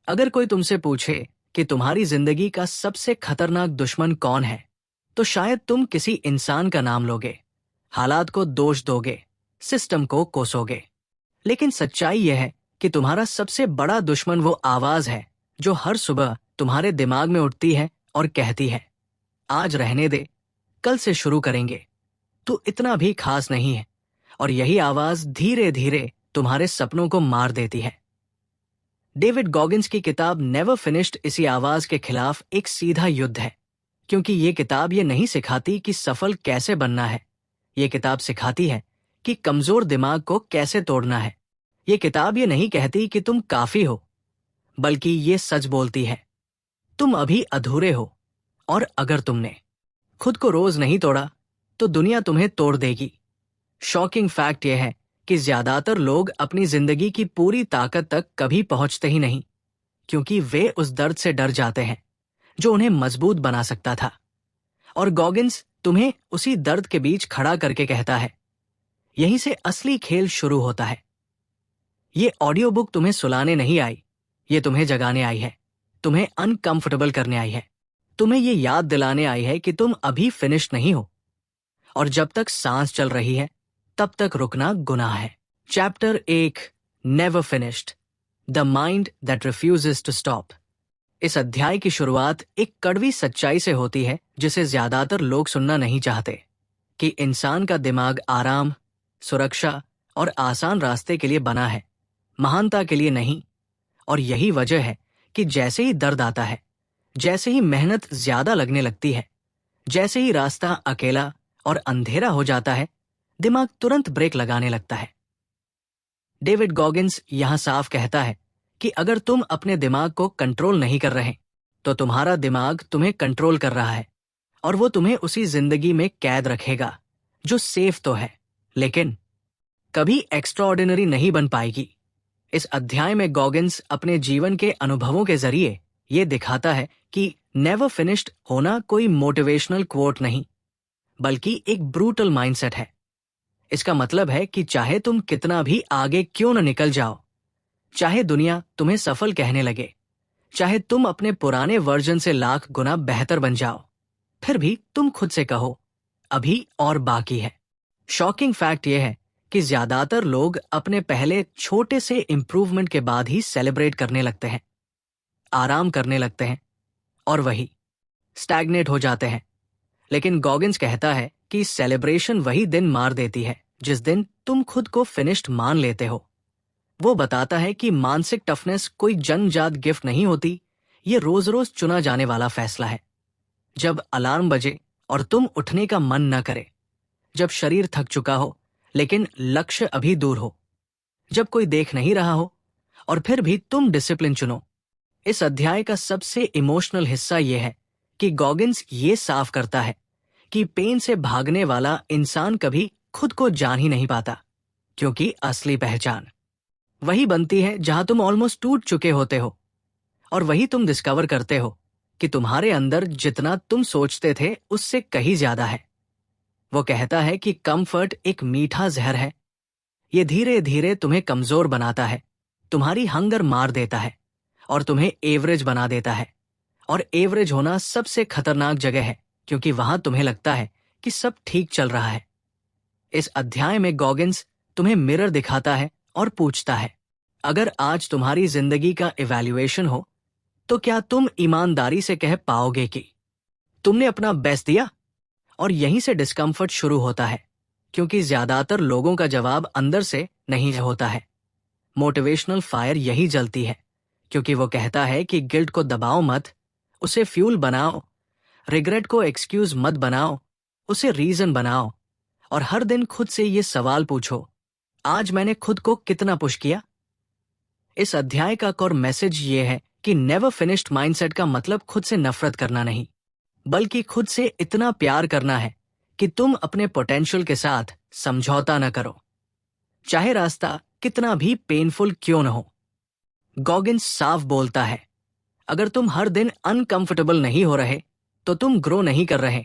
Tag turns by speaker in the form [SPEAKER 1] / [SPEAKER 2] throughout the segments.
[SPEAKER 1] अगर कोई तुमसे पूछे कि तुम्हारी जिंदगी का सबसे खतरनाक दुश्मन कौन है, तो शायद तुम किसी इंसान का नाम लोगे, हालात को दोष दोगे, सिस्टम को कोसोगे। लेकिन सच्चाई यह है कि तुम्हारा सबसे बड़ा दुश्मन वो आवाज है जो हर सुबह तुम्हारे दिमाग में उठती है और कहती है, आज रहने दे, कल से शुरू करेंगे, तू इतना भी खास नहीं है। और यही आवाज धीरे धीरे तुम्हारे सपनों को मार देती है। डेविड गॉगिंस की किताब नेवर फिनिश्ड इसी आवाज के खिलाफ एक सीधा युद्ध है, क्योंकि ये किताब ये नहीं सिखाती कि सफल कैसे बनना है। ये किताब सिखाती है कि कमजोर दिमाग को कैसे तोड़ना है। ये किताब ये नहीं कहती कि तुम काफी हो, बल्कि ये सच बोलती है, तुम अभी अधूरे हो, और अगर तुमने खुद को रोज नहीं तोड़ा तो दुनिया तुम्हें तोड़ देगी। शॉकिंग फैक्ट यह है कि ज्यादातर लोग अपनी जिंदगी की पूरी ताकत तक कभी पहुंचते ही नहीं, क्योंकि वे उस दर्द से डर जाते हैं जो उन्हें मजबूत बना सकता था। और गॉगिंस तुम्हें उसी दर्द के बीच खड़ा करके कहता है, यहीं से असली खेल शुरू होता है। ये ऑडियो बुक तुम्हें सुलाने नहीं आई, ये तुम्हें जगाने आई है, तुम्हें अनकंफर्टेबल करने आई है, तुम्हें ये याद दिलाने आई है कि तुम अभी फिनिश नहीं हो, और जब तक सांस चल रही है तब तक रुकना गुनाह है। Chapter 1, never finished, the mind that refuses to stop. इस अध्याय की शुरुआत एक कड़वी सच्चाई से होती है जिसे ज्यादातर लोग सुनना नहीं चाहते, कि इंसान का दिमाग आराम, सुरक्षा और आसान रास्ते के लिए बना है, महानता के लिए नहीं। और यही वजह है कि जैसे ही दर्द आता है, जैसे ही मेहनत ज्यादा लगने लगती है, जैसे ही रास्ता अकेला और अंधेरा हो जाता है, दिमाग तुरंत ब्रेक लगाने लगता है। डेविड गॉगिंस यहां साफ कहता है कि अगर तुम अपने दिमाग को कंट्रोल नहीं कर रहे, तो तुम्हारा दिमाग तुम्हें कंट्रोल कर रहा है, और वो तुम्हें उसी जिंदगी में कैद रखेगा जो सेफ तो है, लेकिन कभी एक्स्ट्राऑर्डिनरी नहीं बन पाएगी। इस अध्याय में गॉगिंस अपने जीवन के अनुभवों के जरिए ये दिखाता है कि नेवर फिनिश्ड होना कोई मोटिवेशनल क्वोट नहीं, बल्कि एक ब्रूटल माइंडसेट है। इसका मतलब है कि चाहे तुम कितना भी आगे क्यों न निकल जाओ, चाहे दुनिया तुम्हें सफल कहने लगे, चाहे तुम अपने पुराने वर्जन से लाख गुना बेहतर बन जाओ, फिर भी तुम खुद से कहो, अभी और बाकी है। शॉकिंग फैक्ट यह है कि ज्यादातर लोग अपने पहले छोटे से इंप्रूवमेंट के बाद ही सेलिब्रेट करने लगते हैं, आराम करने लगते हैं, और वही स्टैग्नेट हो जाते हैं। लेकिन गॉगिंस कहता है कि सेलिब्रेशन वही दिन मार देती है जिस दिन तुम खुद को फिनिश्ड मान लेते हो। वो बताता है कि मानसिक टफनेस कोई जन्मजात गिफ्ट नहीं होती, ये रोज रोज चुना जाने वाला फैसला है। जब अलार्म बजे और तुम उठने का मन न करे, जब शरीर थक चुका हो लेकिन लक्ष्य अभी दूर हो, जब कोई देख नहीं रहा हो और फिर भी तुम डिसिप्लिन चुनो। इस अध्याय का सबसे इमोशनल हिस्सा यह है कि गॉगिंस ये साफ करता है कि पेन से भागने वाला इंसान कभी खुद को जान ही नहीं पाता, क्योंकि असली पहचान वही बनती है जहां तुम ऑलमोस्ट टूट चुके होते हो, और वही तुम डिस्कवर करते हो कि तुम्हारे अंदर जितना तुम सोचते थे उससे कहीं ज्यादा है। वो कहता है कि कंफर्ट एक मीठा जहर है, ये धीरे धीरे तुम्हें कमजोर बनाता है, तुम्हारी हंगर मार देता है और तुम्हें एवरेज बना देता है। और एवरेज होना सबसे खतरनाक जगह है, क्योंकि वहां तुम्हें लगता है कि सब ठीक चल रहा है। इस अध्याय में गॉगिंस तुम्हें मिरर दिखाता है और पूछता है, अगर आज तुम्हारी जिंदगी का इवैल्यूएशन हो, तो क्या तुम ईमानदारी से कह पाओगे कि तुमने अपना बेस्ट दिया? और यहीं से डिस्कम्फर्ट शुरू होता है, क्योंकि ज्यादातर लोगों का जवाब अंदर से नहीं होता है। मोटिवेशनल फायर यही जलती है, क्योंकि वो कहता है कि गिल्ट को दबाओ मत, उसे फ्यूल बनाओ, रिग्रेट को एक्सक्यूज मत बनाओ, उसे रीजन बनाओ, और हर दिन खुद से ये सवाल पूछो, आज मैंने खुद को कितना पुश किया? इस अध्याय का कोर मैसेज ये है कि नेवर फिनिश्ड माइंडसेट का मतलब खुद से नफरत करना नहीं, बल्कि खुद से इतना प्यार करना है कि तुम अपने पोटेंशियल के साथ समझौता न करो, चाहे रास्ता कितना भी पेनफुल क्यों न हो। गॉगिंस साफ बोलता है, अगर तुम हर दिन अनकंफर्टेबल नहीं हो रहे तो तुम ग्रो नहीं कर रहे,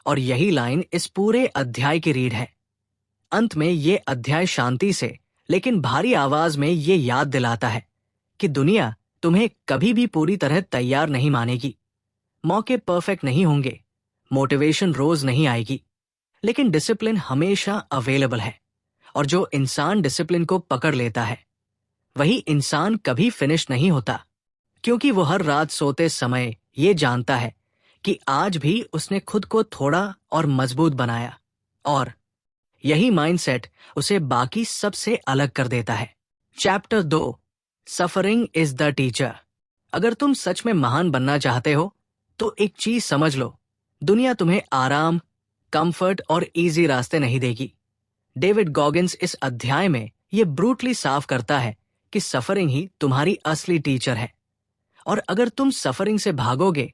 [SPEAKER 1] और यही लाइन इस पूरे अध्याय की रीड है। अंत में ये अध्याय शांति से लेकिन भारी आवाज में ये याद दिलाता है कि दुनिया तुम्हें कभी भी पूरी तरह तैयार नहीं मानेगी। मौके परफेक्ट नहीं होंगे, मोटिवेशन रोज नहीं आएगी, लेकिन डिसिप्लिन हमेशा अवेलेबल है। और जो इंसान डिसिप्लिन को पकड़ लेता है, वही इंसान कभी फिनिश नहीं होता, क्योंकि वो हर रात सोते समय ये जानता है कि आज भी उसने खुद को थोड़ा और मजबूत बनाया। और यही माइंडसेट उसे बाकी सबसे अलग कर देता है। Chapter 2, suffering is the teacher. अगर तुम सच में महान बनना चाहते हो तो एक चीज समझ लो, दुनिया तुम्हें आराम, कंफर्ट और इजी रास्ते नहीं देगी। डेविड गॉगिंस इस अध्याय में ये ब्रूटली साफ करता है कि सफरिंग ही तुम्हारी असली टीचर है। और अगर तुम सफरिंग से भागोगे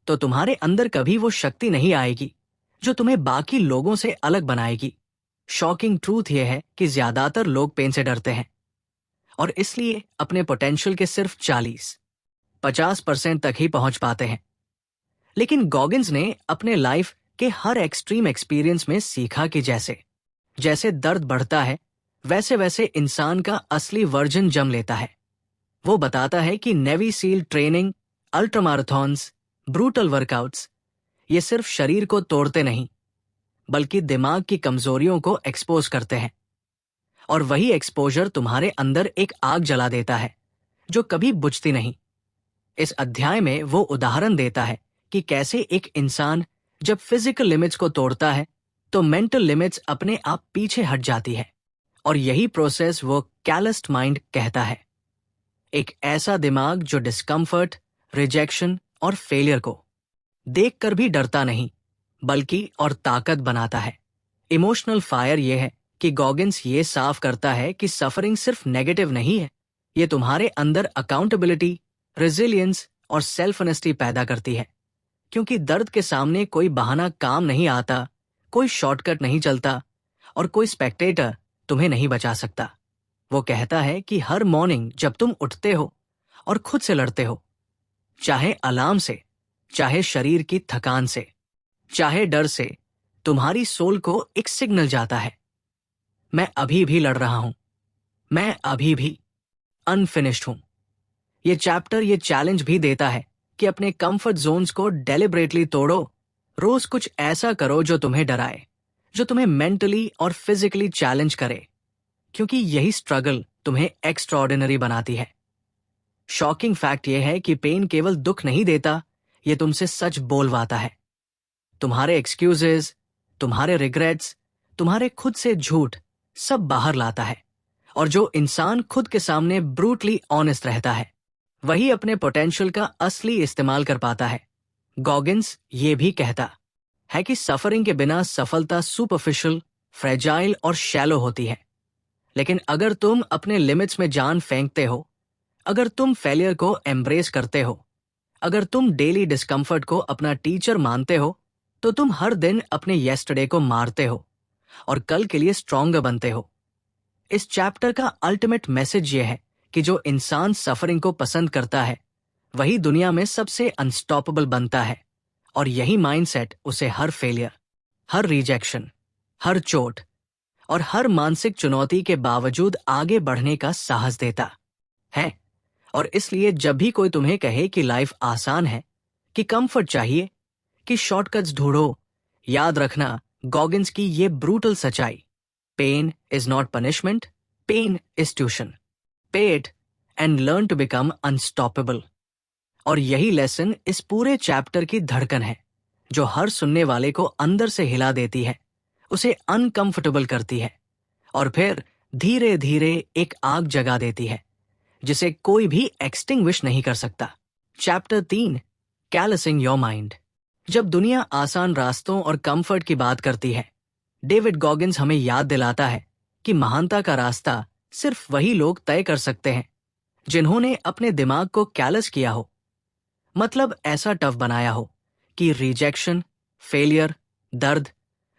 [SPEAKER 1] तो तुम्हारे अंदर कभी वो शक्ति नहीं आएगी जो तुम्हें बाकी लोगों से अलग बनाएगी। शॉकिंग ट्रूथ यह है कि ज्यादातर लोग पेन से डरते हैं और इसलिए अपने पोटेंशियल के सिर्फ 40-50% तक ही पहुंच पाते हैं। लेकिन गॉगिंस ने अपने लाइफ के हर एक्सट्रीम एक्सपीरियंस में सीखा कि जैसे जैसे दर्द बढ़ता है वैसे वैसे इंसान का असली वर्जन जम लेता है। वो बताता है कि navy seal training, ultramarathons, brutal workouts ये सिर्फ शरीर को तोड़ते नहीं बल्कि दिमाग की कमजोरियों को एक्सपोज करते हैं। और वही एक्सपोजर तुम्हारे अंदर एक आग जला देता है जो कभी बुझती नहीं। इस अध्याय में वो उदाहरण देता है कि कैसे एक इंसान जब फिजिकल लिमिट्स को तोड़ता है तो मेंटल लिमिट्स अपने आप पीछे हट जाती है। और यही प्रोसेस वो कैलस्ड माइंड कहता है। एक ऐसा दिमाग जो डिस्कम्फर्ट, रिजेक्शन और फेलियर को देखकर भी डरता नहीं बल्कि और ताकत बनाता है। इमोशनल फायर ये है कि गॉगिंस ये साफ करता है कि सफरिंग सिर्फ नेगेटिव नहीं है, ये तुम्हारे अंदर अकाउंटेबिलिटी, रेजिलियंस और सेल्फ ऑनेस्टी पैदा करती है। क्योंकि दर्द के सामने कोई बहाना काम नहीं आता, कोई शॉर्टकट नहीं चलता और कोई स्पेक्टेटर तुम्हें नहीं बचा सकता। वो कहता है कि हर मॉर्निंग जब तुम उठते हो और खुद से लड़ते हो, चाहे अलार्म से, चाहे शरीर की थकान से, चाहे डर से, तुम्हारी सोल को एक सिग्नल जाता है, मैं अभी भी लड़ रहा हूं, मैं अभी भी अनफिनिश्ड हूं। ये चैप्टर ये चैलेंज भी देता है कि अपने कंफर्ट जोन्स को डेलिबरेटली तोड़ो। रोज कुछ ऐसा करो जो तुम्हें डराए, जो तुम्हें मेंटली और फिजिकली चैलेंज करे, क्योंकि यही स्ट्रगल तुम्हें एक्स्ट्राऑर्डिनरी बनाती है। शॉकिंग फैक्ट यह है कि पेन केवल दुख नहीं देता, ये तुमसे सच बोलवाता है। तुम्हारे एक्सक्यूजेस, तुम्हारे रिग्रेट्स, तुम्हारे खुद से झूठ सब बाहर लाता है। और जो इंसान खुद के सामने ब्रूटली ऑनेस्ट रहता है वही अपने पोटेंशियल का असली इस्तेमाल कर पाता है। गॉगिंस ये भी कहता है कि सफरिंग के बिना सफलता सुपरफिशियल, फ्रेजाइल और शैलो होती है। लेकिन अगर तुम अपने लिमिट्स में जान फेंकते हो, अगर तुम फेलियर को एम्ब्रेस करते हो, अगर तुम डेली डिस्कम्फर्ट को अपना टीचर मानते हो, तो तुम हर दिन अपने येस्टरडे को मारते हो और कल के लिए स्ट्रॉन्गर बनते हो। इस चैप्टर का अल्टीमेट मैसेज ये है कि जो इंसान सफरिंग को पसंद करता है वही दुनिया में सबसे अनस्टॉपेबल बनता है। और यही माइंडसेट उसे हर फेलियर, हर रिजेक्शन, हर चोट और हर मानसिक चुनौती के बावजूद आगे बढ़ने का साहस देता है। और इसलिए जब भी कोई तुम्हें कहे कि लाइफ आसान है, कि कंफर्ट चाहिए, कि शॉर्टकट्स ढूंढो, याद रखना गॉगिंस की ये ब्रूटल सच्चाई, pain is not punishment, pain is tuition, pay it and learn to become unstoppable. और यही लेसन इस पूरे चैप्टर की धड़कन है जो हर सुनने वाले को अंदर से हिला देती है, उसे अनकंफर्टेबल करती है और फिर धीरे धीरे एक आग जगा देती है जिसे कोई भी एक्सटिंग्विश नहीं कर सकता। Chapter 3, callusing your mind. जब दुनिया आसान रास्तों और कंफर्ट की बात करती है, डेविड गॉगिंस हमें याद दिलाता है कि महानता का रास्ता सिर्फ वही लोग तय कर सकते हैं जिन्होंने अपने दिमाग को कैलस किया हो, मतलब ऐसा टफ बनाया हो कि रिजेक्शन, फेलियर, दर्द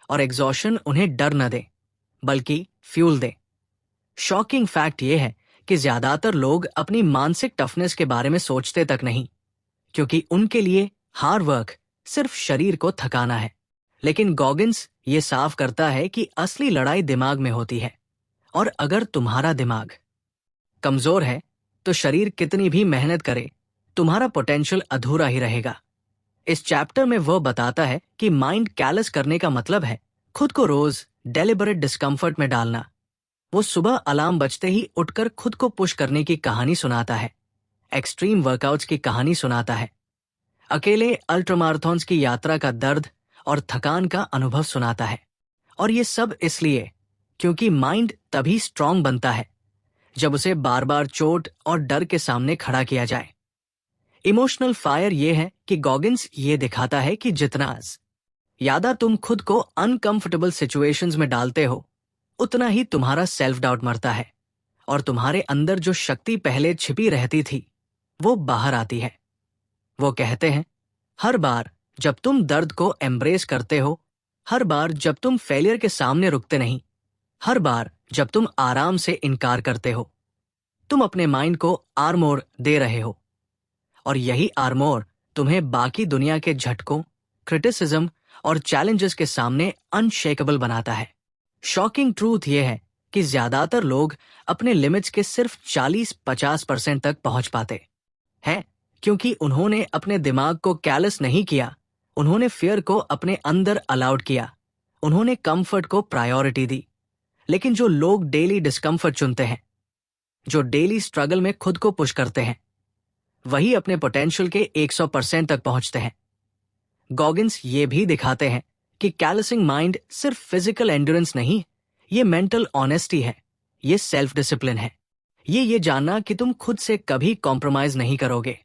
[SPEAKER 1] और एग्जॉशन उन्हें डर न दे बल्कि फ्यूल दे। शॉकिंग फैक्ट यह है कि ज्यादातर लोग अपनी मानसिक टफनेस के बारे में सोचते तक नहीं, क्योंकि उनके लिए हार्ड वर्क सिर्फ शरीर को थकाना है। लेकिन गॉगिंस ये साफ करता है कि असली लड़ाई दिमाग में होती है। और अगर तुम्हारा दिमाग कमजोर है तो शरीर कितनी भी मेहनत करे तुम्हारा पोटेंशियल अधूरा ही रहेगा। इस चैप्टर में वह बताता है कि माइंड कैलस करने का मतलब है खुद को रोज डेलिबरेट डिस्कम्फर्ट में डालना। वो सुबह अलार्म बजते ही उठकर खुद को पुश करने की कहानी सुनाता है, एक्सट्रीम वर्कआउट्स की कहानी सुनाता है, अकेले अल्ट्रामाराथॉन्स की यात्रा का दर्द और थकान का अनुभव सुनाता है। और ये सब इसलिए क्योंकि माइंड तभी स्ट्रांग बनता है जब उसे बार बार चोट और डर के सामने खड़ा किया जाए। इमोशनल फायर ये है कि गॉगिन्स ये दिखाता है कि जितना ज्यादा तुम खुद को अनकंफर्टेबल सिचुएशंस में डालते हो, उतना ही तुम्हारा सेल्फ डाउट मरता है और तुम्हारे अंदर जो शक्ति पहले छिपी रहती थी वो बाहर आती है। वो कहते हैं, हर बार जब तुम दर्द को एम्ब्रेस करते हो, हर बार जब तुम फेलियर के सामने रुकते नहीं, हर बार जब तुम आराम से इनकार करते हो, तुम अपने माइंड को आर्मोर दे रहे हो। और यही आर्मोर तुम्हें बाकी दुनिया के झटकों, क्रिटिसिज्म और चैलेंजेस के सामने अनशेकेबल बनाता है। शॉकिंग ट्रूथ यह है कि ज्यादातर लोग अपने लिमिट्स के सिर्फ 40-50% तक पहुंच पाते हैं क्योंकि उन्होंने अपने दिमाग को कैलस नहीं किया, उन्होंने फियर को अपने अंदर अलाउड किया, उन्होंने कंफर्ट को प्रायोरिटी दी। लेकिन जो लोग डेली डिस्कम्फर्ट चुनते हैं, जो डेली स्ट्रगल में खुद को पुश करते हैं, वही अपने पोटेंशियल के 100% तक पहुंचते हैं। गॉगिन्स ये भी दिखाते हैं कि कैलसिंग माइंड सिर्फ फिजिकल एंड्योरेंस नहीं, ये मेंटल ऑनेस्टी है, ये सेल्फ डिसिप्लिन है, ये जानना कि तुम खुद से कभी कॉम्प्रोमाइज नहीं करोगे।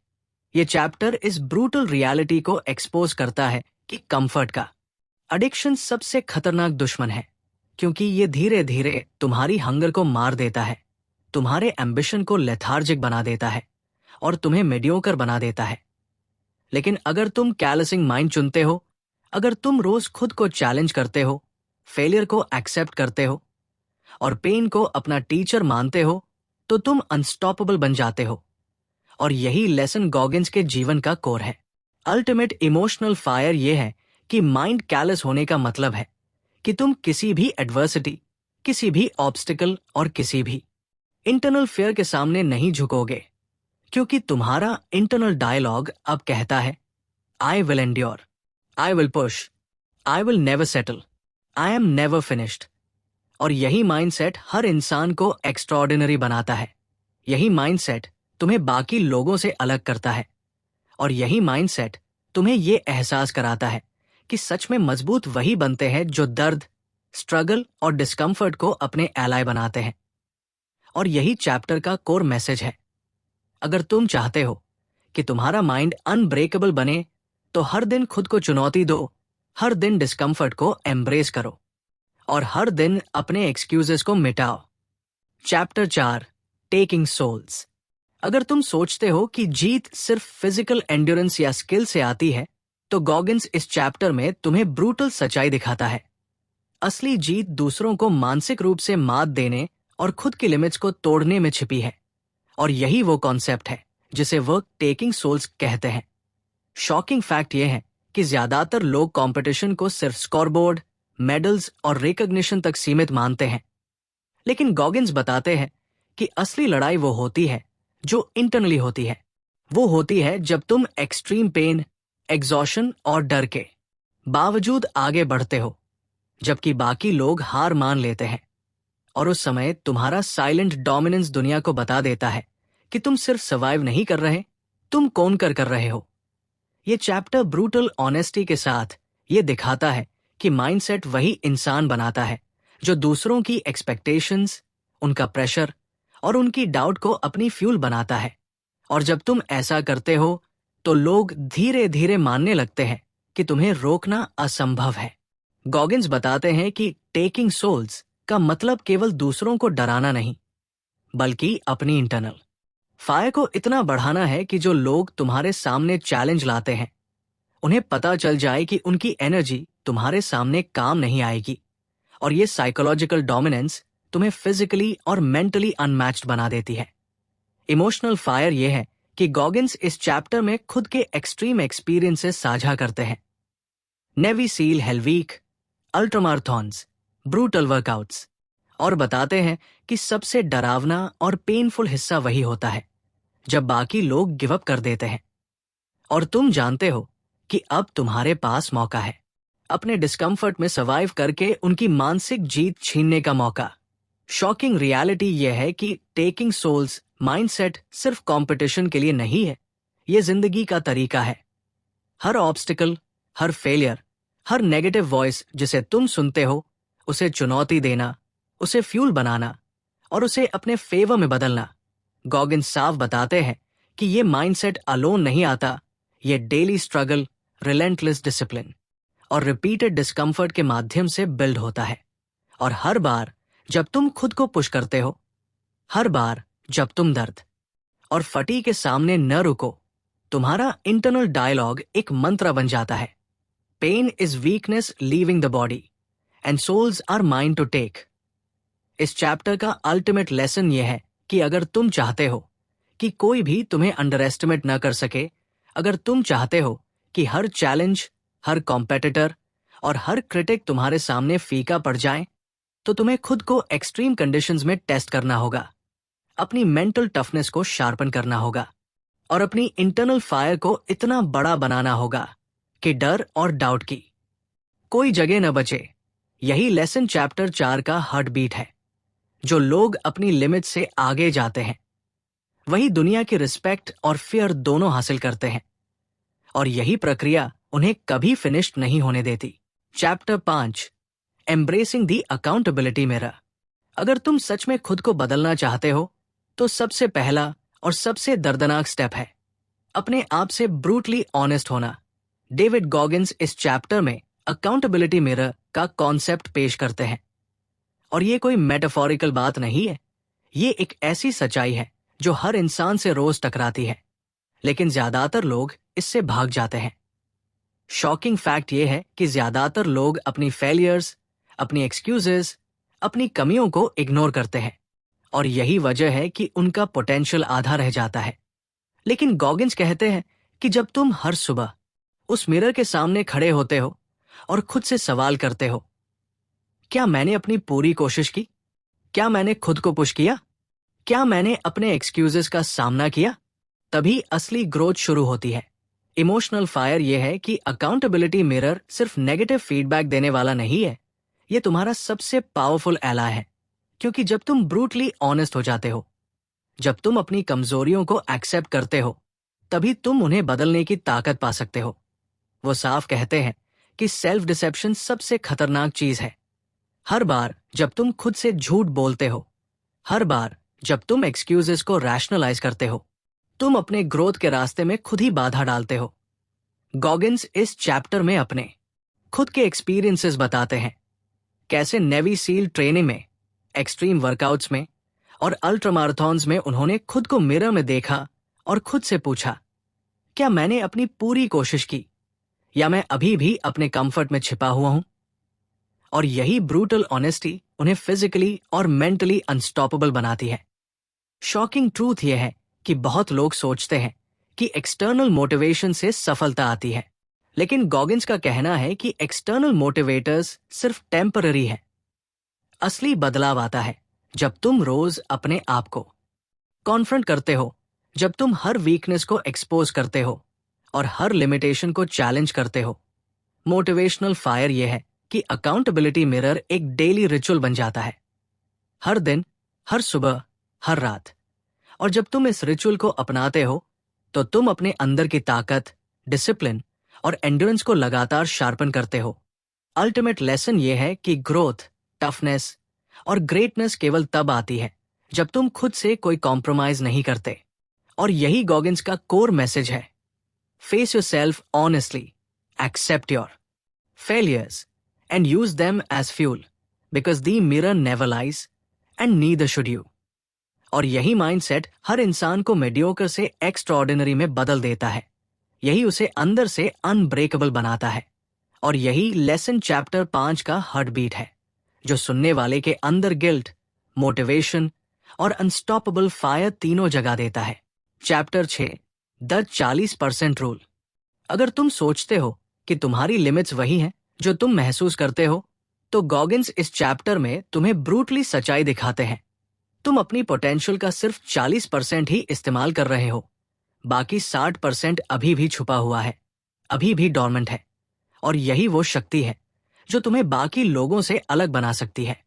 [SPEAKER 1] ये चैप्टर इस ब्रूटल रियलिटी को एक्सपोज करता है कि कंफर्ट का एडिक्शन सबसे खतरनाक दुश्मन है क्योंकि ये धीरे धीरे तुम्हारी हंगर को मार देता है, तुम्हारे एम्बिशन को लेथार्जिक बना देता है और तुम्हें मीडियोकर बना देता है। लेकिन अगर तुम कैलसिंग माइंड चुनते हो, अगर तुम रोज खुद को चैलेंज करते हो, फेलियर को एक्सेप्ट करते हो और पेन को अपना टीचर मानते हो, तो तुम अनस्टॉपेबल बन जाते हो। और यही लेसन गॉगिन्स के जीवन का कोर है। अल्टीमेट इमोशनल फायर ये है कि माइंड कैलस होने का मतलब है कि तुम किसी भी एडवर्सिटी, किसी भी ऑब्स्टिकल और किसी भी इंटरनल फियर के सामने नहीं झुकोगे क्योंकि तुम्हारा इंटरनल डायलॉग अब कहता है, I will endure, I will push, I will never settle, I am never finished. और यही माइंडसेट हर इंसान को एक्स्ट्राऑर्डिनरी बनाता है। यही माइंडसेट तुम्हें बाकी लोगों से अलग करता है और यही माइंडसेट तुम्हें ये एहसास कराता है कि सच में मजबूत वही बनते हैं जो दर्द, स्ट्रगल और डिस्कम्फर्ट को अपने एलाय बनाते हैं। और यही चैप्टर का कोर मैसेज है। अगर तुम चाहते हो कि तुम्हारा माइंड अनब्रेकेबल बने, तो हर दिन खुद को चुनौती दो, हर दिन डिस्कम्फर्ट को एम्ब्रेस करो और हर दिन अपने एक्सक्यूजेस को मिटाओ। Chapter 4, taking souls. अगर तुम सोचते हो कि जीत सिर्फ फिजिकल एंड्योरेंस या स्किल से आती है, तो गॉगिन्स इस चैप्टर में तुम्हें ब्रूटल सच्चाई दिखाता है। असली जीत दूसरों को मानसिक रूप से मात देने और खुद की लिमिट्स को तोड़ने में छिपी है। और यही वो कॉन्सेप्ट है जिसे वो टेकिंग सोल्स कहते हैं। शॉकिंग फैक्ट ये है कि ज्यादातर लोग कंपटीशन को सिर्फ स्कोरबोर्ड, मेडल्स और रिकॉग्निशन तक सीमित मानते हैं। लेकिन गॉगिन्स बताते हैं कि असली लड़ाई वो होती है जो इंटरनली होती है। वो होती है जब तुम एक्सट्रीम पेन, एग्जॉशन और डर के बावजूद आगे बढ़ते हो, जबकि बाकी लोग हार मान लेते हैं। और उस समय तुम्हारा साइलेंट डोमिनेंस दुनिया को बता देता है कि तुम सिर्फ सर्वाइव नहीं कर रहे, तुम कर रहे हो। ये चैप्टर ब्रूटल ऑनेस्टी के साथ ये दिखाता है कि माइंडसेट वही इंसान बनाता है जो दूसरों की एक्सपेक्टेशंस, उनका प्रेशर और उनकी डाउट को अपनी फ्यूल बनाता है। और जब तुम ऐसा करते हो, तो लोग धीरे धीरे मानने लगते हैं कि तुम्हें रोकना असंभव है। गॉगिन्स बताते हैं कि टेकिंग सोल्स का मतलब केवल दूसरों को डराना नहीं, बल्कि अपनी इंटरनल फायर को इतना बढ़ाना है कि जो लोग तुम्हारे सामने चैलेंज लाते हैं, उन्हें पता चल जाए कि उनकी एनर्जी तुम्हारे सामने काम नहीं आएगी। और ये साइकोलॉजिकल डोमिनेंस तुम्हें फिजिकली और मेंटली अनमैच्ड बना देती है। इमोशनल फायर ये है कि गॉगिन्स इस चैप्टर में खुद के एक्सट्रीम एक्सपीरियंसेस साझा करते हैं। Navy SEAL Hell Week, ultramarathons, brutal workouts, और बताते हैं कि सबसे डरावना और पेनफुल हिस्सा वही होता है जब बाकी लोग गिव अप कर देते हैं। और तुम जानते हो कि अब तुम्हारे पास मौका है, अपने डिस्कम्फर्ट में सर्वाइव करके उनकी मानसिक जीत छीनने का मौका। शॉकिंग रियलिटी यह है कि टेकिंग सोल्स माइंडसेट सिर्फ कंपटीशन के लिए नहीं है, ये जिंदगी का तरीका है। हर ऑब्स्टिकल, हर फेलियर, हर नेगेटिव वॉइस जिसे तुम सुनते हो, उसे चुनौती देना, उसे फ्यूल बनाना और उसे अपने फेवर में बदलना। गॉगिन्स साफ बताते हैं कि ये माइंडसेट अलोन नहीं आता, ये डेली स्ट्रगल, रिलेंटलेस डिसिप्लिन और रिपीटेड डिस्कम्फर्ट के माध्यम से बिल्ड होता है। और हर बार जब तुम खुद को पुश करते हो, हर बार जब तुम दर्द और फटी के सामने न रुको, तुम्हारा इंटरनल डायलॉग एक मंत्र बन जाता है। Pain is weakness leaving the body and souls are mind to take. इस चैप्टर का अल्टीमेट लेसन यह है कि अगर तुम चाहते हो कि कोई भी तुम्हें अंडर एस्टिमेट न कर सके, अगर तुम चाहते हो कि हर चैलेंज, हर कॉम्पेटिटर और हर क्रिटिक तुम्हारे सामने फीका पड़ जाए, तो तुम्हें खुद को एक्सट्रीम कंडीशंस में टेस्ट करना होगा, अपनी मेंटल टफनेस को शार्पन करना होगा और अपनी इंटरनल फायर को इतना बड़ा बनाना होगा कि डर और डाउट की कोई जगह न बचे। यही लेसन चैप्टर 4 का हार्ट बीट है। जो लोग अपनी लिमिट से आगे जाते हैं, वही दुनिया की रिस्पेक्ट और फियर दोनों हासिल करते हैं, और यही प्रक्रिया उन्हें कभी फिनिश्ड नहीं होने देती। Chapter 5, embracing the accountability mirror. अगर तुम सच में खुद को बदलना चाहते हो, तो सबसे पहला और सबसे दर्दनाक स्टेप है अपने आप से ब्रूटली ऑनेस्ट होना। डेविड गॉगिन्स इस चैप्टर में अकाउंटेबिलिटी मिरर का कॉन्सेप्ट पेश करते हैं, और ये कोई मेटाफोरिकल बात नहीं है, ये एक ऐसी सच्चाई है जो हर इंसान से रोज टकराती है, लेकिन ज्यादातर लोग इससे भाग जाते हैं। शॉकिंग फैक्ट ये है कि ज्यादातर लोग अपनी फेलियर्स, अपनी एक्सक्यूजेस, अपनी कमियों को इग्नोर करते हैं, और यही वजह है कि उनका पोटेंशियल आधा रह जाता है। लेकिन गॉगिन्स कहते हैं कि जब तुम हर सुबह उस मिरर के सामने खड़े होते हो और खुद से सवाल करते हो, क्या मैंने अपनी पूरी कोशिश की? क्या मैंने खुद को पुश किया? क्या मैंने अपने एक्सक्यूजेस का सामना किया? तभी असली ग्रोथ शुरू होती है। इमोशनल फायर यह है कि अकाउंटेबिलिटी मिरर सिर्फ नेगेटिव फीडबैक देने वाला नहीं है, यह तुम्हारा सबसे पावरफुल एला है, क्योंकि जब तुम ब्रूटली ऑनेस्ट हो जाते हो, जब तुम अपनी कमजोरियों को एक्सेप्ट करते हो, तभी तुम उन्हें बदलने की ताकत पा सकते हो। वो साफ कहते हैं कि सेल्फ डिसेप्शन सबसे खतरनाक चीज है। हर बार जब तुम खुद से झूठ बोलते हो, हर बार जब तुम एक्सक्यूजेस को रैशनलाइज करते हो, तुम अपने ग्रोथ के रास्ते में खुद ही बाधा डालते हो। गॉगिन्स इस चैप्टर में अपने खुद के एक्सपीरियंसेस बताते हैं, कैसे नेवी सील ट्रेनिंग में, एक्सट्रीम वर्कआउट्स में और अल्ट्रा मैराथन्स में उन्होंने खुद को मिरर में देखा और खुद से पूछा, क्या मैंने अपनी पूरी कोशिश की, या मैं अभी भी अपने कंफर्ट में छिपा हुआ हूं? और यही ब्रूटल ऑनेस्टी उन्हें फिजिकली और मेंटली अनस्टॉपेबल बनाती है। शॉकिंग ट्रूथ यह है कि बहुत लोग सोचते हैं कि एक्सटर्नल मोटिवेशन से सफलता आती है, लेकिन गॉगिन्स का कहना है कि एक्सटर्नल मोटिवेटर्स सिर्फ टेम्पररी है। असली बदलाव आता है जब तुम रोज अपने आप को कॉन्फ्रंट करते हो, जब तुम हर वीकनेस को एक्सपोज करते हो और हर लिमिटेशन को चैलेंज करते हो। मोटिवेशनल फायर यह है कि अकाउंटेबिलिटी मिरर एक डेली रिचुअल बन जाता है, हर दिन, हर सुबह, हर रात। और जब तुम इस रिचुअल को अपनाते हो, तो तुम अपने अंदर की ताकत, डिसिप्लिन और एंड्योरेंस को लगातार शार्पन करते हो। अल्टीमेट लेसन यह है कि ग्रोथ, टफनेस और ग्रेटनेस केवल तब आती है जब तुम खुद से कोई कॉम्प्रोमाइज नहीं करते। और यही गॉगिन्स का कोर मैसेज है। Face yourself honestly, accept your failures and use them as fuel, because the mirror never lies and neither should you. और यही माइंडसेट हर इंसान को मेडियोकर से एक्स्ट्राऑर्डिनरी में बदल देता है, यही उसे अंदर से अनब्रेकेबल बनाता है। और यही लेसन चैप्टर 5 का हार्ट बीट है, जो सुनने वाले के अंदर गिल्ट, मोटिवेशन और अनस्टॉपेबल फायर तीनों जगा देता है। Chapter 6, the 40% rule. अगर तुम सोचते हो कि तुम्हारी लिमिट्स वही हैं जो तुम महसूस करते हो, तो गॉगिन्स इस चैप्टर में तुम्हें ब्रूटली सच्चाई दिखाते हैं तुम अपनी पोटेंशियल का सिर्फ 40% ही इस्तेमाल कर रहे हो। बाकी 60% अभी भी छुपा हुआ है, अभी भी डॉर्मेंट है। और यही वो शक्ति है जो तुम्हें बाकी लोगों से अलग बना सकती है।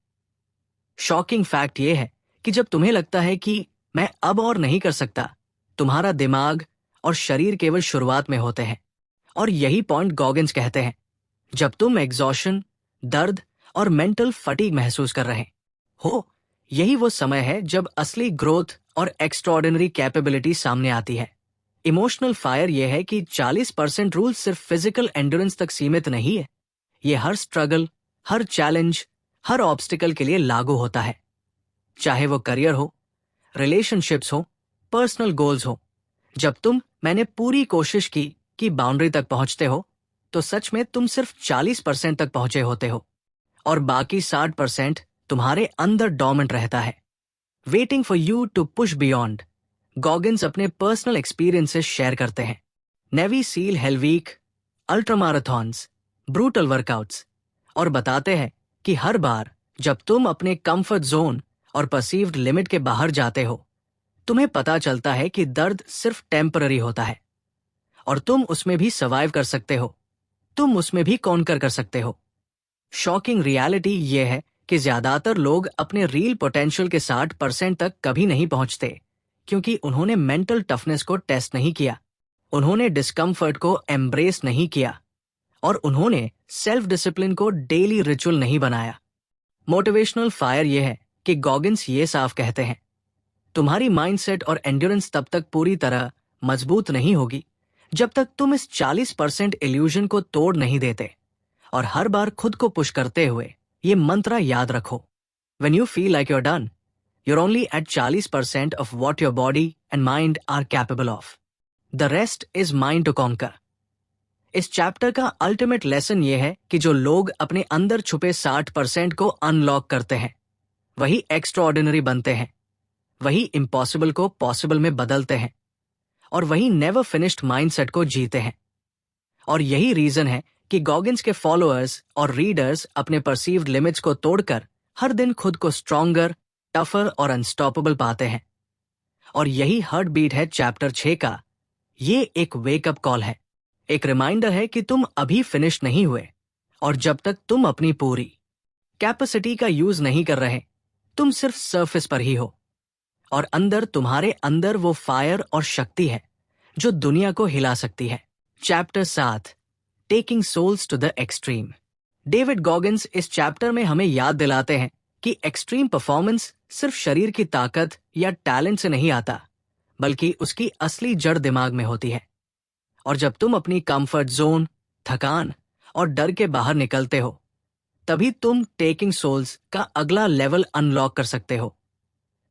[SPEAKER 1] शॉकिंग फैक्ट ये है कि जब तुम्हें लगता है कि मैं अब और नहीं कर सकता, तुम्हारा दिमाग और शरीर केवल शुरुआत में होते हैं। और यही पॉइंट गॉगिन्स कहते हैं, जब तुम एग्जॉशन, दर्द और मेंटल फटीग महसूस कर रहे हो, यही वो समय है जब असली ग्रोथ और एक्स्ट्राऑर्डिनरी कैपेबिलिटी सामने आती है। इमोशनल फायर यह है कि 40% रूल सिर्फ फिजिकल एंड्योरेंस तक सीमित नहीं है। ये हर स्ट्रगल, हर चैलेंज, हर ऑब्स्टिकल के लिए लागू होता है। चाहे वो करियर हो, रिलेशनशिप्स हो, पर्सनल गोल्स हो। जब तुम मैंने पूरी कोशिश की कि बाउंड्री तक पहुंचते हो, तो सच में तुम सिर्फ 40% तक पहुंचे होते हो और बाकी 60% तुम्हारे अंदर डॉर्मेंट रहता है, waiting for you to push beyond. Goggins अपने पर्सनल एक्सपीरियंसेस शेयर करते हैं। Navy SEAL Hell Week, ultramarathons, brutal workouts, और बताते हैं कि हर बार जब तुम अपने कंफर्ट जोन और परसीव्ड लिमिट के बाहर जाते हो, तुम्हें पता चलता है कि दर्द सिर्फ टेम्पररी होता है और तुम उसमें भी सर्वाइव कर सकते हो, तुम उसमें भी कॉन्कर कर सकते हो। शॉकिंग रियलिटी यह है कि ज्यादातर लोग अपने रियल पोटेंशियल के 60% तक कभी नहीं पहुंचते, क्योंकि उन्होंने मेंटल टफनेस को टेस्ट नहीं किया, उन्होंने डिस्कम्फर्ट को एम्ब्रेस नहीं किया और उन्होंने सेल्फ डिसिप्लिन को डेली रिचुअल नहीं बनाया। मोटिवेशनल फायर यह है कि गॉगिन्स ये साफ कहते हैं, तुम्हारी माइंडसेट और एंड्योरेंस तब तक पूरी तरह मजबूत नहीं होगी जब तक तुम इस 40% इल्यूजन को तोड़ नहीं देते। और हर बार खुद को पुश करते हुए ये मंत्र याद रखो, When you feel like you're done, you're only at 40% of what your body and mind are capable of. The rest is mine to conquer. इस चैप्टर का अल्टीमेट लेसन ये है कि जो लोग अपने अंदर छुपे 60% को अनलॉक करते हैं, वही एक्स्ट्राऑर्डिनरी बनते हैं, वही इम्पॉसिबल को पॉसिबल में बदलते हैं और वही नेवर फिनिश्ड माइंडसेट को जीते हैं। और यही रीजन है कि गॉगिन्स के फॉलोअर्स और रीडर्स अपने परसीव्ड लिमिट्स को तोड़कर हर दिन खुद को स्ट्रॉन्गर, टफर और अनस्टॉपेबल पाते हैं। और यही हार्ट बीट है चैप्टर 6 का। ये एक वेकअप कॉल है, एक रिमाइंडर है कि तुम अभी फिनिश नहीं हुए और जब तक तुम अपनी पूरी कैपेसिटी का यूज नहीं कर रहे, तुम सिर्फ सरफेस पर ही हो और अंदर तुम्हारे अंदर वो फायर और शक्ति है जो दुनिया को हिला सकती है। Chapter 7, taking souls to the extreme. David Goggins इस चैप्टर में हमें याद दिलाते हैं कि एक्सट्रीम परफॉर्मेंस सिर्फ शरीर की ताकत या टैलेंट से नहीं आता, बल्कि उसकी असली जड़ दिमाग में होती है। और जब तुम अपनी कंफर्ट जोन, थकान और डर के बाहर निकलते हो, तभी तुम टेकिंग सोल्स का अगला लेवल अनलॉक कर सकते हो।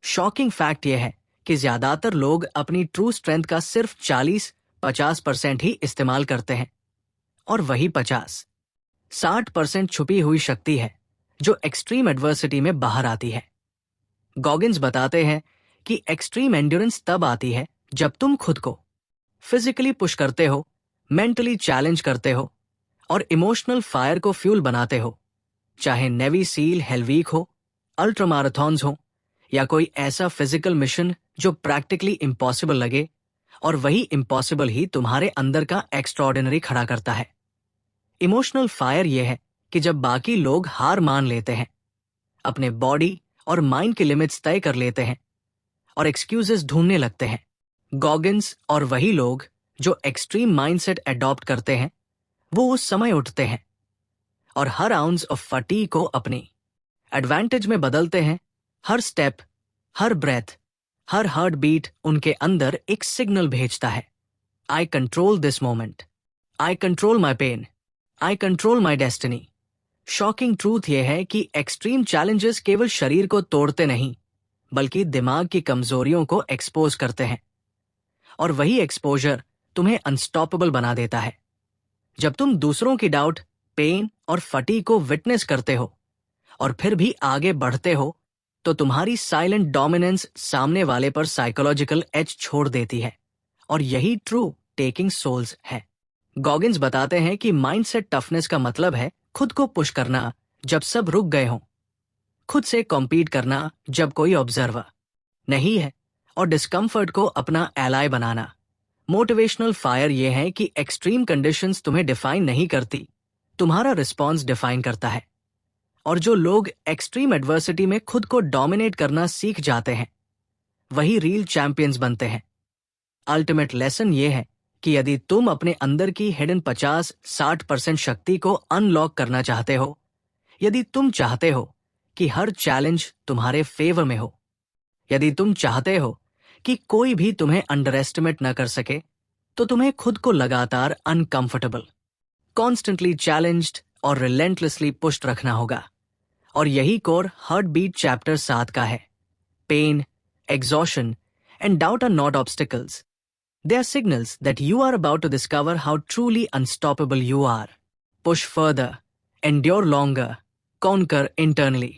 [SPEAKER 1] शॉकिंग फैक्ट यह है कि ज्यादातर लोग अपनी ट्रू स्ट्रेंथ का सिर्फ 40-50% ही इस्तेमाल करते हैं और वही 50-60% छुपी हुई शक्ति है जो एक्सट्रीम एडवर्सिटी में बाहर आती है। गॉगिन्स बताते हैं कि एक्सट्रीम एंड्योरेंस तब आती है जब तुम खुद को फिजिकली पुश करते हो, मेंटली चैलेंज करते हो और इमोशनल फायर को फ्यूल बनाते हो। चाहे नेवी सील हेलवीक हो, अल्ट्रामाराथॉन्स हो या कोई ऐसा फिजिकल मिशन जो प्रैक्टिकली इम्पॉसिबल लगे, और वही इम्पॉसिबल ही तुम्हारे अंदर का एक्स्ट्राऑर्डिनरी खड़ा करता है। इमोशनल फायर यह है कि जब बाकी लोग हार मान लेते हैं, अपने बॉडी और माइंड की लिमिट्स तय कर लेते हैं और एक्सक्यूजेस ढूंढने लगते हैं, गॉगिन्स और वही लोग जो एक्सट्रीम माइंडसेट अडॉप्ट करते हैं, वो उस समय उठते हैं और हर आउंस ऑफ फटीग को अपनी एडवांटेज में बदलते हैं। हर स्टेप, हर ब्रेथ, हर हार्ट बीट उनके अंदर एक सिग्नल भेजता है, I control this moment, I control my pain, I control my destiny. Shocking truth यह है कि एक्सट्रीम चैलेंजेस केवल शरीर को तोड़ते नहीं, बल्कि दिमाग की कमजोरियों को एक्सपोज करते हैं और वही एक्सपोजर तुम्हें अनस्टॉपेबल बना देता है। जब तुम दूसरों की डाउट, पेन और फटीग को विटनेस करते हो और फिर भी आगे बढ़ते हो, तो तुम्हारी साइलेंट डोमिनेंस सामने वाले पर साइकोलॉजिकल एज छोड़ देती है और यही ट्रू टेकिंग सोल्स है। गॉगिन्स बताते हैं कि माइंडसेट टफनेस का मतलब है खुद को पुश करना जब सब रुक गए हों, खुद से कॉम्पीट करना जब कोई ऑब्जर्वर नहीं है, और डिस्कम्फर्ट को अपना एलाय बनाना। मोटिवेशनल फायर ये है कि एक्सट्रीम कंडीशंस तुम्हें डिफाइन नहीं करती, तुम्हारा रिस्पॉन्स डिफाइन करता है। और जो लोग एक्सट्रीम एडवर्सिटी में खुद को डोमिनेट करना सीख जाते हैं, वही रियल चैंपियंस बनते हैं। अल्टीमेट लेसन ये है कि यदि तुम अपने अंदर की हिडन 50-60% शक्ति को अनलॉक करना चाहते हो, यदि तुम चाहते हो कि हर चैलेंज तुम्हारे फेवर में हो, यदि तुम चाहते हो कि कोई भी तुम्हें अंडर एस्टिमेट न कर सके, तो तुम्हें खुद को लगातार अनकंफर्टेबल, कॉन्स्टेंटली चैलेंज्ड और रिलेंटलेसली पुश्ड रखना होगा। और यही कोर हार्ट बीट चैप्टर 7 का है। Pain, exhaustion and doubt are not obstacles, they are signals that you are about to discover how truly unstoppable you are. Push further, endure longer, conquer internally,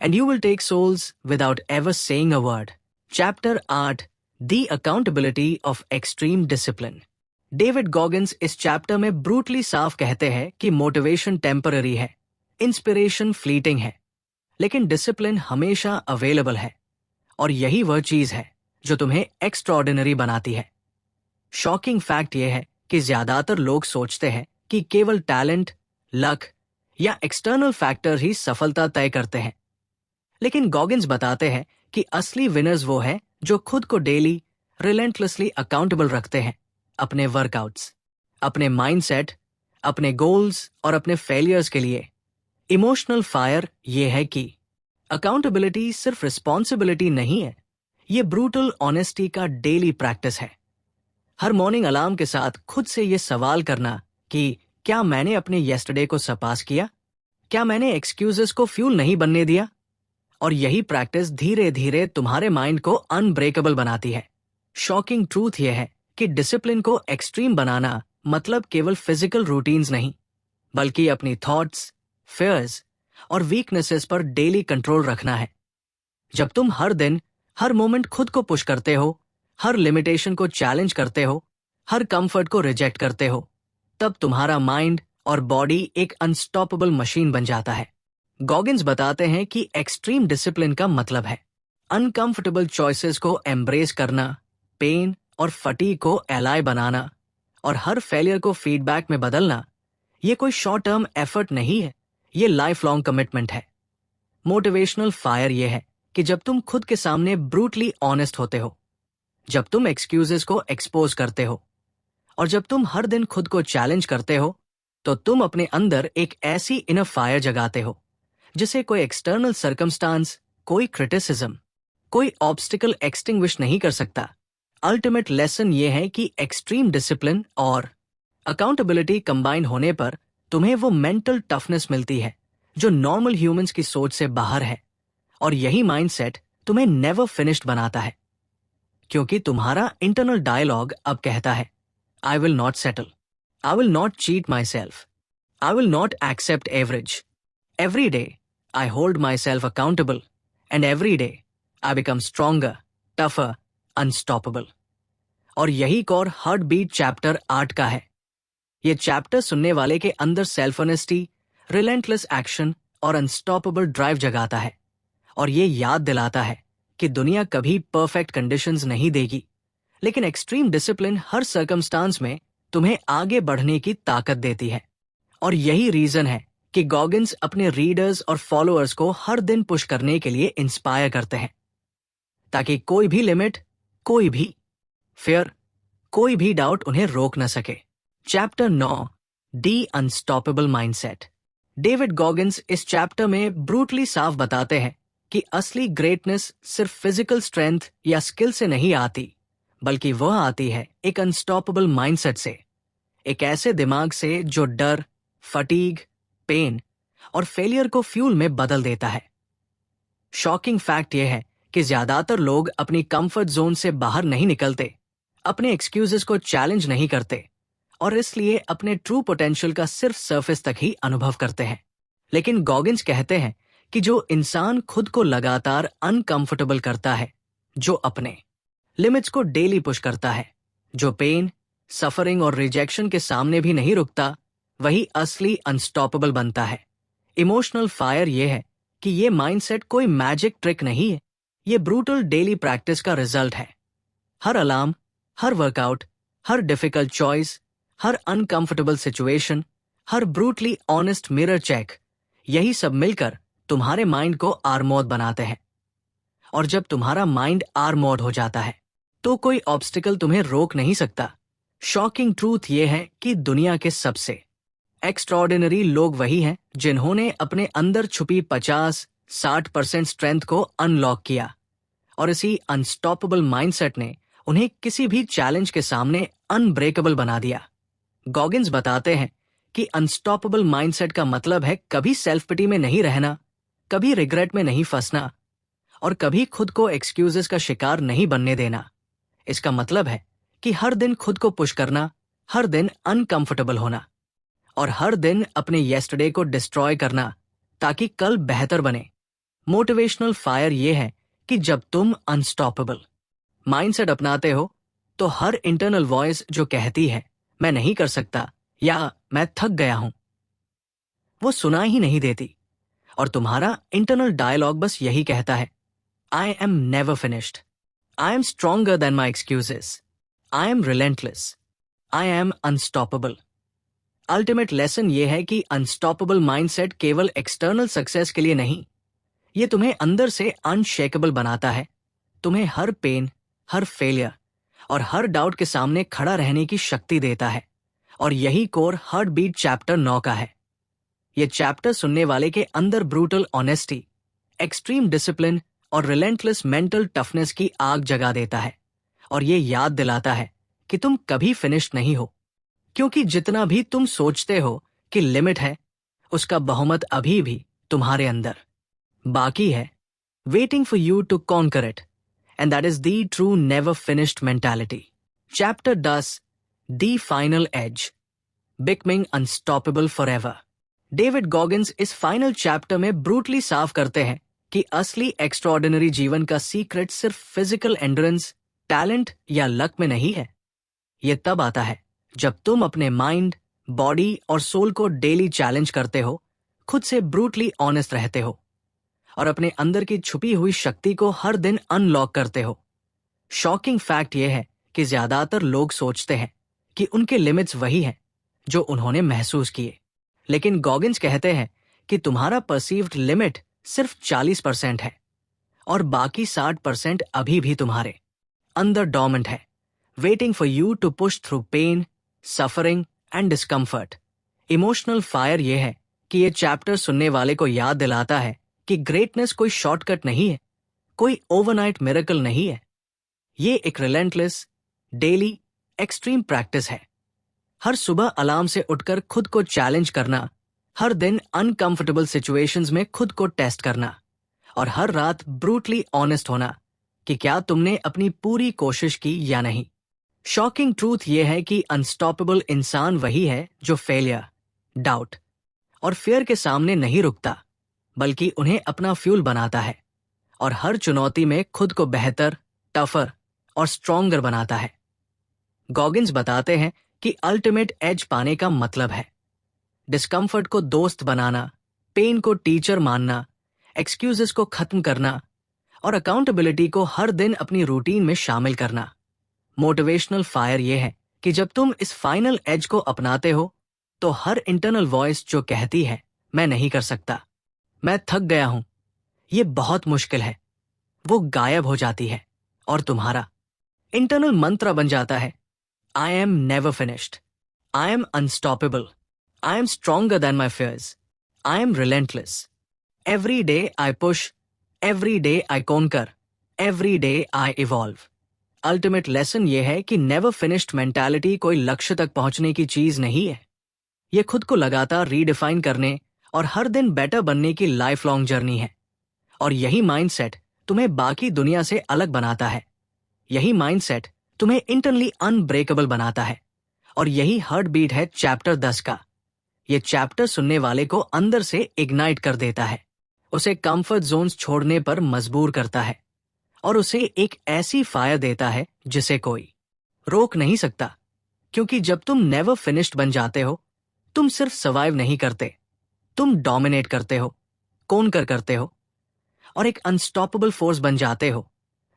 [SPEAKER 1] and you will take souls without ever saying a word. Chapter 8: The Accountability of Extreme Discipline. David Goggins इस chapter में brutally साफ कहते हैं कि motivation temporary है, inspiration fleeting है, लेकिन discipline हमेशा अवेलेबल है, और यही वह चीज है जो तुम्हें एक्स्ट्राऑर्डिनरी बनाती है। शॉकिंग फैक्ट यह है कि ज्यादातर लोग सोचते हैं कि केवल टैलेंट, लक या एक्सटर्नल फैक्टर ही सफलता तय करते हैं, लेकिन गॉगिन्स बताते हैं कि असली विनर्स वो है जो खुद को डेली रिलेंटलेसली अकाउंटेबल रखते हैं, अपने वर्कआउट्स, अपने माइंडसेट, अपने गोल्स और अपने फेलियर्स के लिए। इमोशनल फायर ये है कि अकाउंटेबिलिटी सिर्फ रिस्पॉन्सिबिलिटी नहीं है, ये ब्रूटल ऑनेस्टी का डेली प्रैक्टिस है। हर मॉर्निंग अलार्म के साथ खुद से ये सवाल करना कि क्या मैंने अपने येस्टरडे को सरपास किया, क्या मैंने एक्सक्यूजेस को फ्यूल नहीं बनने दिया। और यही प्रैक्टिस धीरे धीरे तुम्हारे माइंड को अनब्रेकेबल बनाती है। शॉकिंग ट्रूथ यह है कि डिसिप्लिन को एक्सट्रीम बनाना मतलब केवल फिजिकल रूटीन्स नहीं, बल्कि अपनी थॉट्स, फेयर्स और वीकनेसेस पर डेली कंट्रोल रखना है। जब तुम हर दिन, हर मोमेंट खुद को पुश करते हो, हर लिमिटेशन को चैलेंज करते हो, हर कंफर्ट को रिजेक्ट करते हो, तब तुम्हारा माइंड और बॉडी एक अनस्टॉपेबल मशीन बन जाता है। गॉगिन्स बताते हैं कि एक्सट्रीम डिसिप्लिन का मतलब है अनकंफर्टेबल चॉइसेस को एम्ब्रेस करना, पेन और फटीग को एलाय बनाना, और हर फेलियर को फीडबैक में बदलना। ये कोई शॉर्ट टर्म एफर्ट नहीं है, ये लाइफ लॉन्ग कमिटमेंट है। मोटिवेशनल फायर ये है कि जब तुम खुद के सामने ब्रूटली ऑनेस्ट होते हो, जब तुम एक्सक्यूजेस को एक्सपोज करते हो, और जब तुम हर दिन खुद को चैलेंज करते हो, तो तुम अपने अंदर एक ऐसी इनर फायर जगाते हो जिसे कोई एक्सटर्नल सर्कमस्टांस, कोई क्रिटिसिज्म, कोई ऑब्स्टिकल एक्सटिंग्विश नहीं कर सकता। अल्टीमेट लेसन ये है कि एक्सट्रीम डिसिप्लिन और अकाउंटेबिलिटी कंबाइन होने पर तुम्हें वो मेंटल टफनेस मिलती है जो नॉर्मल ह्यूमंस की सोच से बाहर है, और यही माइंडसेट तुम्हें नेवर फिनिश्ड बनाता है, क्योंकि तुम्हारा इंटरनल डायलॉग अब कहता है, I will not settle, I will not cheat myself, I will not accept average. Every day I hold myself accountable, and every day I become stronger, tougher, unstoppable. और यही core heart beat chapter 8 का है। ये chapter सुनने वाले के अंदर self honesty, relentless action और अनस्टॉपेबल ड्राइव जगाता है, और ये याद दिलाता है कि दुनिया कभी परफेक्ट कंडीशंस नहीं देगी, लेकिन एक्सट्रीम डिसिप्लिन हर सर्कमस्टांस में तुम्हें आगे बढ़ने की ताकत देती है। और यही रीजन है कि गॉगिन्स अपने रीडर्स और फॉलोअर्स को हर दिन पुश करने के लिए इंस्पायर करते हैं, ताकि कोई भी लिमिट, कोई भी फियर, कोई भी डाउट उन्हें रोक न सके। चैप्टर 9: दी अनस्टॉपेबल माइंडसेट। डेविड गॉगिन्स इस चैप्टर में ब्रूटली साफ बताते हैं कि असली ग्रेटनेस सिर्फ फिजिकल स्ट्रेंथ या स्किल से नहीं आती, बल्कि वह आती है एक अनस्टॉपेबल माइंडसेट से, एक ऐसे दिमाग से जो डर, फटीग, पेन और फेलियर को फ्यूल में बदल देता है। शॉकिंग फैक्ट यह है कि ज्यादातर लोग अपनी कंफर्ट जोन से बाहर नहीं निकलते, अपने एक्सक्यूजेस को चैलेंज नहीं करते, और इसलिए अपने ट्रू पोटेंशियल का सिर्फ सरफेस तक ही अनुभव करते हैं। लेकिन गॉगिन्स कहते हैं कि जो इंसान खुद को लगातार अनकंफर्टेबल करता है, जो अपने लिमिट्स को डेली पुश करता है, जो पेन, सफरिंग और रिजेक्शन के सामने भी नहीं रुकता, वही असली अनस्टॉपेबल बनता है। इमोशनल फायर ये है कि ये माइंडसेट कोई मैजिक ट्रिक नहीं है, ये ब्रूटल डेली प्रैक्टिस का रिजल्ट है। हर अलार्म, हर वर्कआउट, हर डिफिकल्ट चॉइस, हर अनकंफर्टेबल सिचुएशन, हर ब्रूटली ऑनेस्ट मिरर चेक, यही सब मिलकर तुम्हारे माइंड को आर्मोड बनाते हैं। और जब तुम्हारा माइंड आर्मोड हो जाता है तो कोई ऑब्स्टिकल तुम्हें रोक नहीं सकता। शॉकिंग ट्रूथ ये है कि दुनिया के सबसे एक्स्ट्राऑर्डिनरी लोग वही हैं जिन्होंने अपने अंदर छुपी 50-60% स्ट्रेंथ को अनलॉक किया, और इसी अनस्टॉपेबल माइंडसेट ने उन्हें किसी भी चैलेंज के सामने अनब्रेकेबल बना दिया। गॉगिन्स बताते हैं कि अनस्टॉपेबल माइंडसेट का मतलब है कभी सेल्फ पिटी में नहीं रहना, कभी रिग्रेट में नहीं फंसना, और कभी खुद को एक्सक्यूजेस का शिकार नहीं बनने देना। इसका मतलब है कि हर दिन खुद को पुश करना, हर दिन अनकंफर्टेबल होना, और हर दिन अपने येस्टरडे को डिस्ट्रॉय करना ताकि कल बेहतर बने। मोटिवेशनल फायर ये है कि जब तुम अनस्टॉपेबल माइंडसेट अपनाते हो तो हर इंटरनल वॉइस जो कहती है मैं नहीं कर सकता या मैं थक गया हूं, वो सुना ही नहीं देती, और तुम्हारा इंटरनल डायलॉग बस यही कहता है, I am never finished, I am stronger than my excuses, I am relentless, I am unstoppable. Ultimate lesson ये है कि अनस्टॉपेबल माइंडसेट केवल एक्सटर्नल सक्सेस के लिए नहीं, ये तुम्हें अंदर से अनशेकेबल बनाता है। तुम्हें हर पेन, हर फेलियर और हर डाउट के सामने खड़ा रहने की शक्ति देता है। और यही कोर हार्ट बीट चैप्टर 9 का है। ये चैप्टर सुनने वाले के अंदर ब्रूटल ऑनेस्टी, एक्सट्रीम डिसिप्लिन और रिलेंटलेस मेंटल टफनेस की आग जगा देता है, और ये याद दिलाता है कि तुम कभी फिनिश नहीं हो, क्योंकि जितना भी तुम सोचते हो कि लिमिट है, उसका बहुमत अभी भी तुम्हारे अंदर बाकी है, waiting for you to conquer it, and that is the true never finished mentality. Chapter 10, the final edge, becoming unstoppable forever. David Goggins इस फाइनल चैप्टर में ब्रूटली साफ करते हैं कि असली एक्स्ट्राऑर्डिनरी जीवन का सीक्रेट सिर्फ फिजिकल एंड्योरेंस, टैलेंट या लक में नहीं है। यह तब आता है जब तुम अपने माइंड, बॉडी और सोल को डेली चैलेंज करते हो, खुद से ब्रूटली ऑनेस्ट रहते हो, और अपने अंदर की छुपी हुई शक्ति को हर दिन अनलॉक करते हो। शॉकिंग फैक्ट यह है कि ज्यादातर लोग सोचते हैं कि उनके लिमिट्स वही हैं जो उन्होंने महसूस किए, लेकिन गॉगिन्स कहते हैं कि तुम्हारा परसीव्ड लिमिट सिर्फ 40% है, और बाकी 60% अभी भी तुम्हारे अंदर डोमेंट है, waiting for you to push through pain, suffering and discomfort. Emotional fire यह है कि ये चैप्टर सुनने वाले को याद दिलाता है कि ग्रेटनेस कोई शॉर्टकट नहीं है, कोई ओवरनाइट मिरेकल नहीं है। ये एक रिलेंटलेस, डेली, एक्सट्रीम प्रैक्टिस है। हर सुबह अलार्म से उठकर खुद को चैलेंज करना, हर दिन अनकंफर्टेबल सिचुएशंस में खुद को टेस्ट करना, और हर रात ब्रूटली ऑनेस्ट होना कि क्या तुमने अपनी पूरी कोशिश की या नहीं। शॉकिंग ट्रूथ यह है कि अनस्टॉपेबल इंसान वही है जो फेलियर, डाउट और फियर के सामने नहीं रुकता, बल्कि उन्हें अपना फ्यूल बनाता है, और हर चुनौती में खुद को बेहतर, टफर और स्ट्रॉन्गर बनाता है। गॉगिन्स बताते हैं कि अल्टीमेट एज पाने का मतलब है डिस्कम्फर्ट को दोस्त बनाना, पेन को टीचर मानना, एक्सक्यूजेस को खत्म करना, और अकाउंटेबिलिटी को हर दिन अपनी रूटीन में शामिल करना। मोटिवेशनल फायर यह है कि जब तुम इस फाइनल एज को अपनाते हो तो हर इंटरनल वॉइस जो कहती है मैं नहीं कर सकता, मैं थक गया हूं, ये बहुत मुश्किल है, वो गायब हो जाती है, और तुम्हारा इंटरनल मंत्र बन जाता है, I am never finished, I am unstoppable, I am stronger than my fears, I am relentless, every day I push, every day I conquer, every day I evolve. Ultimate lesson ये है कि never finished mentality कोई लक्ष्य तक पहुंचने की चीज नहीं है, ये खुद को लगातार रीडिफाइन करने और हर दिन बेटर बनने की लाइफ लॉन्ग जर्नी है। और यही माइंडसेट तुम्हें बाकी दुनिया से अलग बनाता है, यही माइंडसेट तुम्हें इंटरनली अनब्रेकेबल बनाता है, और यही हार्ट बीट है चैप्टर 10 का। ये चैप्टर सुनने वाले को अंदर से इग्नाइट कर देता है, उसे कंफर्ट जोन्स छोड़ने पर मजबूर करता है, और उसे एक ऐसी फायर देता है जिसे कोई रोक नहीं सकता। क्योंकि जब तुम नेवर फिनिश्ड बन जाते हो, तुम सिर्फ सर्वाइव नहीं करते, तुम डोमिनेट करते हो, कॉन्कर करते हो, और एक अनस्टॉपेबल फोर्स बन जाते हो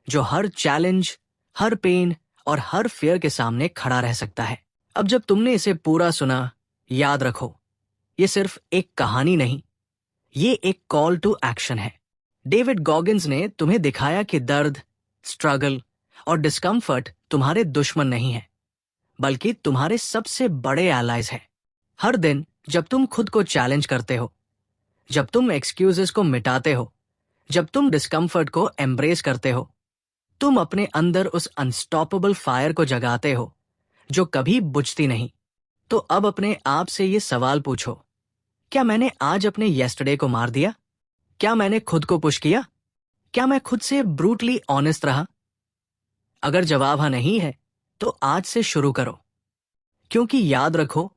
[SPEAKER 1] जो हर चैलेंज, हर पेन और हर फियर के सामने खड़ा रह सकता है। अब जब तुमने इसे पूरा सुना, याद रखो, ये सिर्फ एक कहानी नहीं, ये एक कॉल टू एक्शन है। डेविड गॉगिन्स ने तुम्हें दिखाया कि दर्द, स्ट्रगल और डिस्कम्फर्ट तुम्हारे दुश्मन नहीं है, बल्कि तुम्हारे सबसे बड़े एलाइज हैं। हर दिन जब तुम खुद को चैलेंज करते हो, जब तुम एक्सक्यूजेस को मिटाते हो, जब तुम डिस्कम्फर्ट को एम्ब्रेस करते हो, तुम अपने अंदर उस अनस्टॉपेबल फायर को जगाते हो जो कभी बुझती नहीं। तो अब अपने आप से ये सवाल पूछो, क्या मैंने आज अपने येस्टरडे को मार दिया? क्या मैंने खुद को पुश किया? क्या मैं खुद से ब्रूटली ऑनेस्ट रहा? अगर जवाब हाँ नहीं है, तो आज से शुरू करो। क्योंकि याद रखो,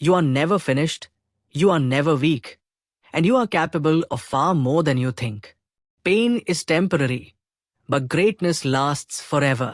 [SPEAKER 1] you are never finished, you are never weak, and you are capable of far more than you think. Pain is temporary, but greatness lasts forever.